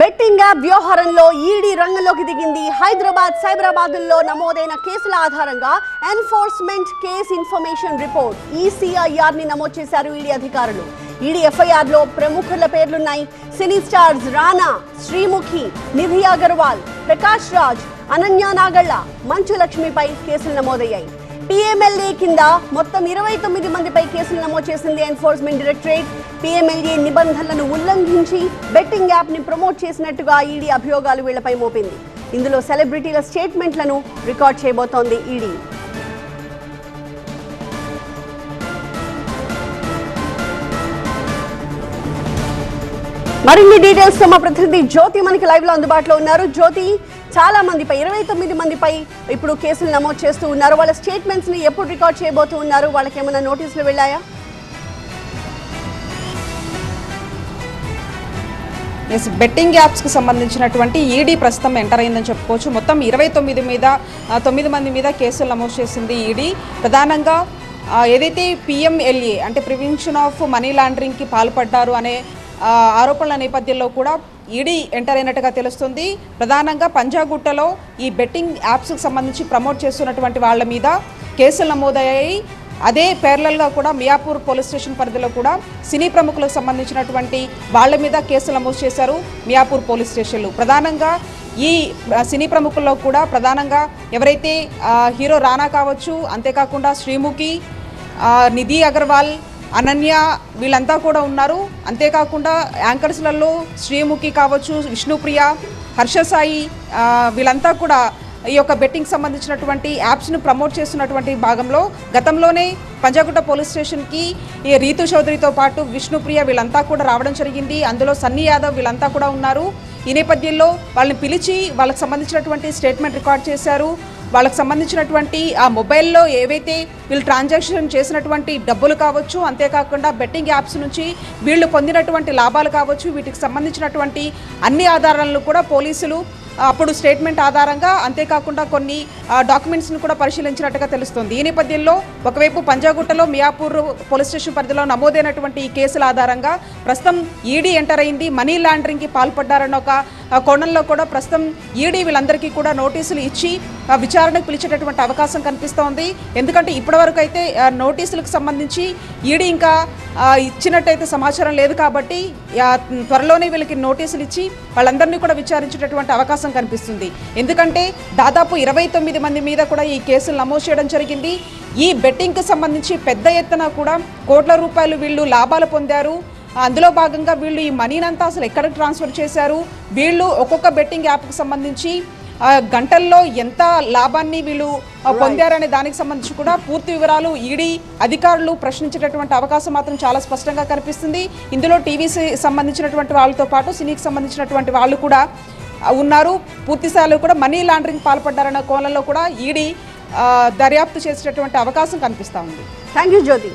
Betting app వ్యవహారంలో ED రంగంలోకి దిగింది. హైదరాబాద్ సైబరాబాద్లో నమోదైన కేసుల ఆధారంగా enforcement case information report ECIR ని నమోదు చేశారు ఈడీ అధికారులు. ఈడీ ఎఫ్ఐఆర్ లో ప్రముఖుల పేర్లున్నాయి. సినీ స్టార్స్ రానా, శ్రీముఖి, నిధి అగర్వాల్, ప్రకాష్ రాజ్, అనన్య నాగళ్ళ, మంచు లక్ష్మిపై కేసులు నమోదయ్యాయి. PMLA కింద మొత్తం 29 మందిపై కేసులు నమోదు చేసింది ఎన్ఫోర్స్మెంట్ డైరెక్టరేట్. PMLA నిబంధనలను ఉల్లంఘించి బెట్టింగ్ యాప్ ని ప్రమోట్ చేసినట్టుగా ఈడీ అభియోగాలు వీళ్లపై మోపింది. ఇందులో సెలబ్రిటీల స్టేట్మెంట్లను రికార్డ్ చేయబోతోంది ఈడీ. మరిన్ని డీటెయిల్స్ తో మా ప్రతినిధి జ్యోతి మనకి లైవ్ లో అందుబాటులో ఉన్నారు. జ్యోతి, చాలా మందిపై 29 మందిపై ఇప్పుడు కేసులు నమోదు చేస్తూ ఉన్నారు. వాళ్ళ స్టేట్మెంట్స్ ని ఎప్పుడు రికార్డ్ చేయబోతూ ఉన్నారు? వాళ్ళకి ఏమైనా నోటీసులు వెళ్ళాయా? బెట్టింగ్ యాప్స్కి సంబంధించినటువంటి ఈడీ ప్రస్తుతం ఎంటర్ అయిందని చెప్పుకోవచ్చు. మొత్తం 9 మంది మీద కేసులు నమోదు చేసింది ఈడీ. ప్రధానంగా ఏదైతే PMLA అంటే ప్రివెన్షన్ ఆఫ్ మనీ లాండరింగ్కి పాల్పడ్డారు అనే ఆరోపణల నేపథ్యంలో కూడా ఈడీ ఎంటర్ అయినట్టుగా తెలుస్తుంది. ప్రధానంగా పంజాగుట్టలో ఈ బెట్టింగ్ యాప్స్కి సంబంధించి ప్రమోట్ చేస్తున్నటువంటి వాళ్ళ మీద కేసులు నమోదయ్యాయి. అదే ప్యారలల్గా కూడా మియాపూర్ పోలీస్ స్టేషన్ పరిధిలో కూడా సినీ ప్రముఖులకు సంబంధించినటువంటి వాళ్ళ మీద కేసులు నమోదు చేశారు మియాపూర్ పోలీస్ స్టేషన్లు. ప్రధానంగా ఈ సినీ ప్రముఖుల్లో కూడా ప్రధానంగా ఎవరైతే హీరో రానా కావచ్చు, అంతేకాకుండా శ్రీముఖి, నిధి అగర్వాల్, అనన్య వీళ్ళంతా కూడా ఉన్నారు. అంతేకాకుండా యాంకర్స్లలో శ్రీముఖి కావచ్చు, విష్ణుప్రియ, హర్షసాయి వీళ్ళంతా కూడా ఈ యొక్క బెట్టింగ్ సంబంధించినటువంటి యాప్స్ను ప్రమోట్ చేస్తున్నటువంటి భాగంలో గతంలోనే పంజాగుట్ట పోలీస్ స్టేషన్కి ఈ రీతు చౌదరితో పాటు విష్ణుప్రియ వీళ్ళంతా కూడా రావడం జరిగింది. అందులో సన్నీ యాదవ్ వీళ్ళంతా కూడా ఉన్నారు. ఈ నేపథ్యంలో వాళ్ళని పిలిచి వాళ్ళకి సంబంధించినటువంటి స్టేట్మెంట్ రికార్డ్ చేశారు. వాళ్ళకి సంబంధించినటువంటి ఆ మొబైల్లో ఏవైతే వీళ్ళు ట్రాన్సాక్షన్ చేసినటువంటి డబ్బులు కావచ్చు, అంతేకాకుండా బెట్టింగ్ యాప్స్ నుంచి వీళ్ళు పొందినటువంటి లాభాలు కావచ్చు, వీటికి సంబంధించినటువంటి అన్ని ఆధారాలను కూడా పోలీసులు అప్పుడు స్టేట్మెంట్ ఆధారంగా అంతేకాకుండా కొన్ని డాక్యుమెంట్స్ను కూడా పరిశీలించినట్టుగా తెలుస్తుంది. ఈ నేపథ్యంలో ఒకవైపు పంజాగుట్టలో మియాపూర్ పోలీస్ స్టేషన్ పరిధిలో నమోదైనటువంటి ఈ కేసుల ఆధారంగా ప్రస్తుతం ఈడీ ఎంటర్ అయింది. మనీ లాండరింగ్కి పాల్పడ్డారన్న ఒక కోణంలో కూడా ప్రస్తుతం ఈడీ వీళ్ళందరికీ కూడా నోటీసులు ఇచ్చి విచారణకు పిలిచేటటువంటి అవకాశం కనిపిస్తోంది. ఎందుకంటే ఇప్పటివరకు అయితే నోటీసులకు సంబంధించి ఈడీ ఇంకా ఇచ్చినట్టయితే సమాచారం లేదు కాబట్టి త్వరలోనే వీళ్ళకి నోటీసులు ఇచ్చి వాళ్ళందరినీ కూడా విచారించేటటువంటి అవకాశం కనిపిస్తుంది. ఎందుకంటే దాదాపు 29 మంది మీద కూడా ఈ కేసులు నమోదు చేయడం జరిగింది. ఈ బెట్టింగ్కి సంబంధించి పెద్ద ఎత్తున కూడా కోట్ల రూపాయలు వీళ్ళు లాభాలు పొందారు. అందులో భాగంగా వీళ్ళు ఈ మనీనంతా అసలు ఎక్కడ ట్రాన్స్ఫర్ చేశారు, వీళ్ళు ఒక్కొక్క బెట్టింగ్ యాప్కి సంబంధించి గంటల్లో ఎంత లాభాన్ని వీళ్ళు పొందారనే దానికి సంబంధించి కూడా పూర్తి వివరాలు ఈడీ అధికారులు ప్రశ్నించేటటువంటి అవకాశం మాత్రం చాలా స్పష్టంగా కనిపిస్తుంది. ఇందులో టీవీకి సంబంధించినటువంటి వాళ్ళతో పాటు సినీకి సంబంధించినటువంటి వాళ్ళు కూడా ఉన్నారు. పూర్తిస్థాయిలో కూడా మనీ లాండరింగ్ పాల్పడ్డారన్న కోణంలో కూడా ఈడీ దర్యాప్తు చేసేటటువంటి అవకాశం కనిపిస్తూ ఉంది. Thank you Jyothi.